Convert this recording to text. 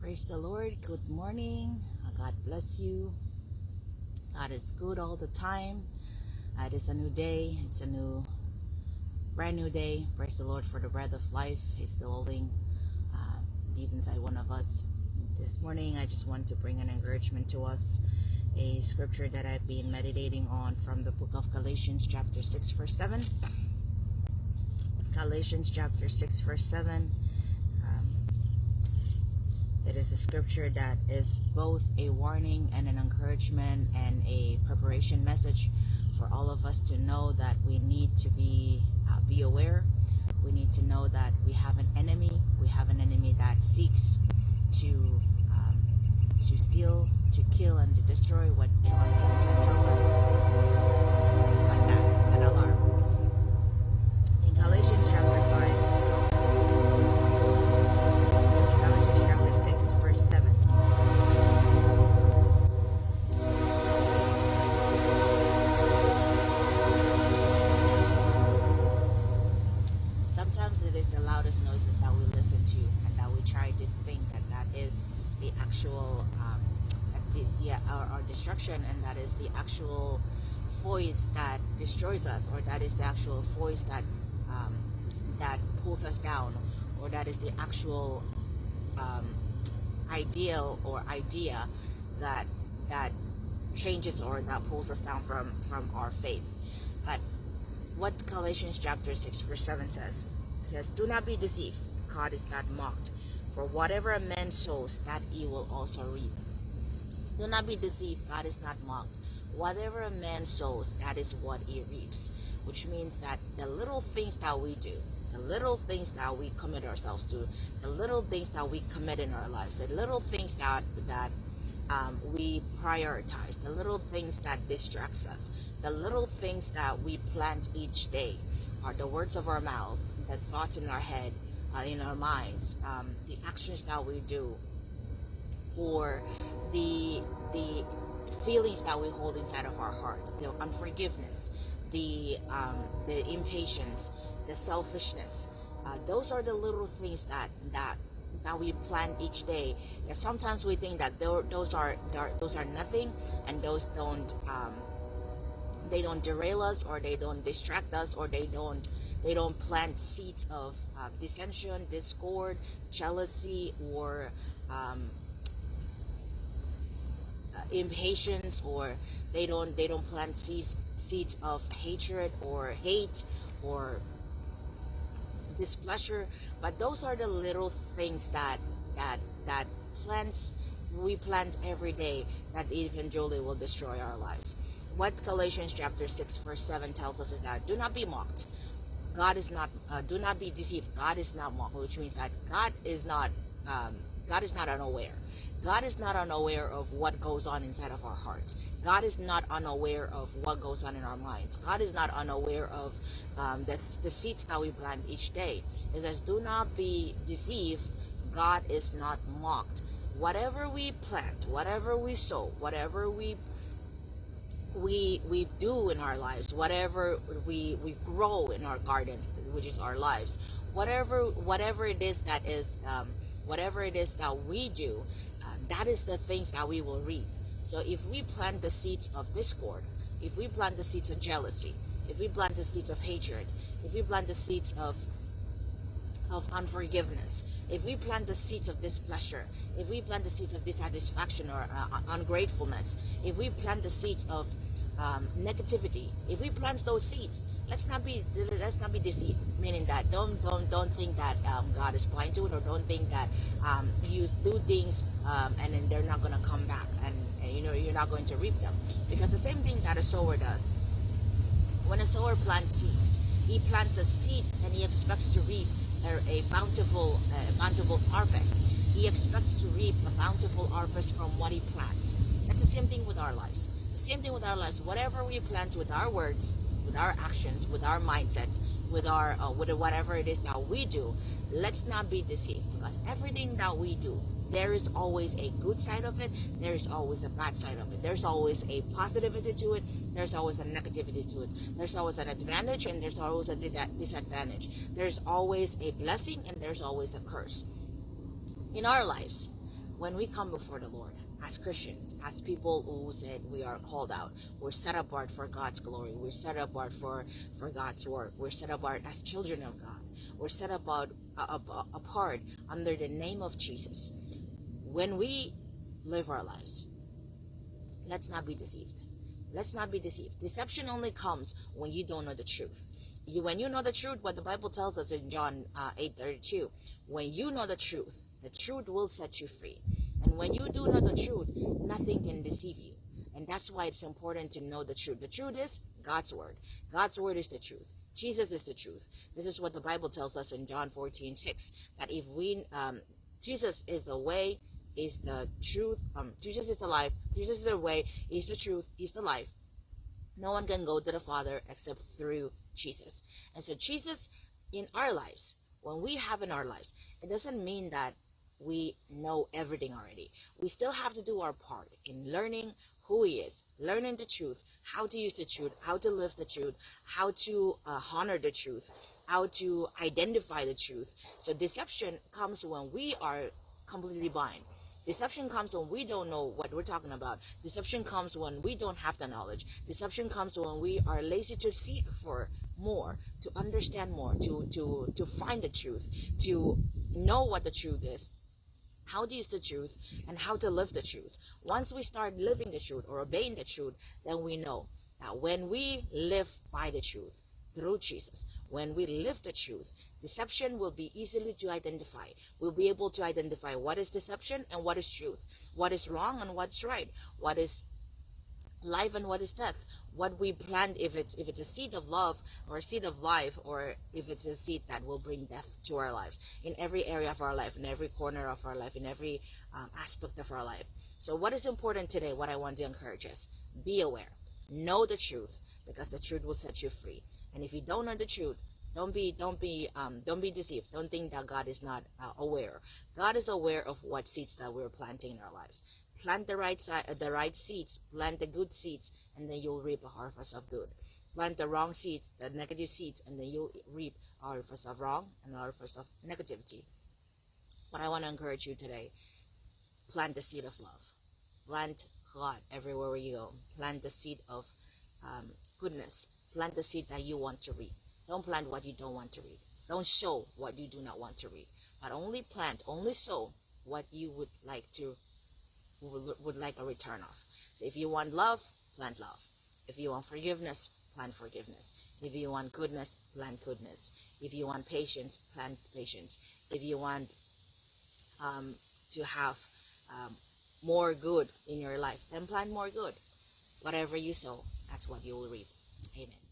Praise the Lord. Good morning. God bless you. God is good all the time. It is a new day. It's a brand new day. Praise the Lord for the breath of life. He's still holding deep inside one of us. This morning, I just want to bring an encouragement to us. A scripture that I've been meditating on from the book of Galatians chapter 6 verse 7. Galatians chapter 6 verse 7. It is a scripture that is both a warning and an encouragement and a preparation message for all of us to know that we need to be aware. We need to know that we have an enemy. We have an enemy that seeks to steal, to kill, and to destroy, what John 10:10 tells us. Just like that, an alarm. In Galatians chapter 6 verse 7. Sometimes it is the loudest noises that we listen to and that we try to think that is the actual our destruction, and that is the actual voice that destroys us, or that is the actual voice that pulls us down, or that is the actual ideal or idea that changes or that pulls us down from our faith. But what Galatians chapter 6 verse 7 says, "Do not be deceived, God is not mocked. For whatever a man sows, that he will also reap." Do not be deceived, God is not mocked. Whatever a man sows, that is what he reaps. Which means that the little things that we do, the little things that we commit ourselves to, the little things that we commit in our lives, the little things that we prioritize, the little things that distracts us, the little things that we plant each day, are the words of our mouth, the thoughts in our head, in our minds, the actions that we do, or the feelings that we hold inside of our hearts, the unforgiveness, the impatience, the selfishness. Those are the little things that we plan each day. And sometimes we think that those are nothing, and those don't derail us, or they don't distract us, or they don't plant seeds of dissension, discord, jealousy, or impatience, or they don't plant seeds of hatred or hate or displeasure. But those are the little things that we plant every day that eventually will destroy our lives. What Galatians chapter 6 verse 7 tells us is that do not be mocked. Do not be deceived. God is not mocked, which means that God is not unaware. God is not unaware of what goes on inside of our hearts. God is not unaware of what goes on in our minds. God is not unaware of the seeds that we plant each day. It says, do not be deceived. God is not mocked. Whatever we plant, whatever we sow, whatever we do in our lives, whatever we grow in our gardens, which is our lives, whatever it is that we do, that is the things that we will reap. So if we plant the seeds of discord, if we plant the seeds of jealousy, if we plant the seeds of hatred, if we plant the seeds of unforgiveness, if we plant the seeds of displeasure, if we plant the seeds of dissatisfaction or ungratefulness, if we plant the seeds of negativity, if we plant those seeds, let's not be deceived. Meaning that don't think that God is blind to it, or don't think that you do things and then they're not going to come back, and you're not going to reap them. Because the same thing that a sower does. When a sower plants seeds, he plants the seeds and he expects to reap a bountiful harvest. He expects to reap a bountiful harvest from what he plants. That's the same thing with our lives. The same thing with our lives. Whatever we plant with our words, with our actions, with our mindsets, with whatever it is that we do, let's not be deceived. Because everything that we do, there is always a good side of it, there is always a bad side of it, there's always a positivity to it, there's always a negativity to it, there's always an advantage and there's always a disadvantage, there's always a blessing and there's always a curse in our lives. when we come before the Lord as Christians, as people who said we are called out, we're set apart for God's glory, we're set apart for God's work, we're set apart as children of God, we're set apart under the name of Jesus. When we live our lives, let's not be deceived. Let's not be deceived. Deception only comes when you don't know the truth. When you know the truth, what the Bible tells us in John 8:32, when you know the truth will set you free. And when you do know the truth, nothing can deceive you. And that's why it's important to know the truth. The truth is God's word. God's word is the truth. Jesus is the truth. This is what the Bible tells us in John 14:6, that if we, Jesus is the way, is the truth, Jesus is the life, Jesus is the way, is the truth, is the life. No one can go to the Father except through Jesus. And so Jesus in our lives, when we have in our lives, it doesn't mean that we know everything already. We still have to do our part in learning who he is, learning the truth, how to use the truth, how to live the truth, how to honor the truth, how to identify the truth. So deception comes when we are completely blind. Deception comes when we don't know what we're talking about. Deception comes when we don't have the knowledge. Deception comes when we are lazy to seek for more, to understand more, to find the truth, to know what the truth is, how to use the truth, and how to live the truth. Once we start living the truth or obeying the truth, then we know that when we live by the truth, through Jesus, when we live the truth, deception will be easily to identify. We'll be able to identify what is deception and what is truth, what is wrong and what's right, what is life and what is death, what we plant, if it's a seed of love or a seed of life, or if it's a seed that will bring death to our lives, in every area of our life, in every corner of our life, in every aspect of our life. So what is important today, what I want to encourage us, be aware, know the truth, because the truth will set you free. And if you don't know the truth, don't be deceived. Don't think that God is not aware. God is aware of what seeds that we're planting in our lives. Plant the right seeds, plant the good seeds, and then you'll reap a harvest of good. Plant the wrong seeds, the negative seeds, and then you'll reap a harvest of wrong and a harvest of negativity. But I want to encourage you today, plant the seed of love. Plant God everywhere you go. Plant the seed of goodness. Plant the seed that you want to reap. Don't plant what you don't want to reap. Don't sow what you do not want to reap. But only plant, only sow what you would like a return of. So if you want love, plant love. If you want forgiveness, plant forgiveness. If you want goodness, plant goodness. If you want patience, plant patience. If you want to have more good in your life, then plant more good. Whatever you sow, that's what you will reap. Amen.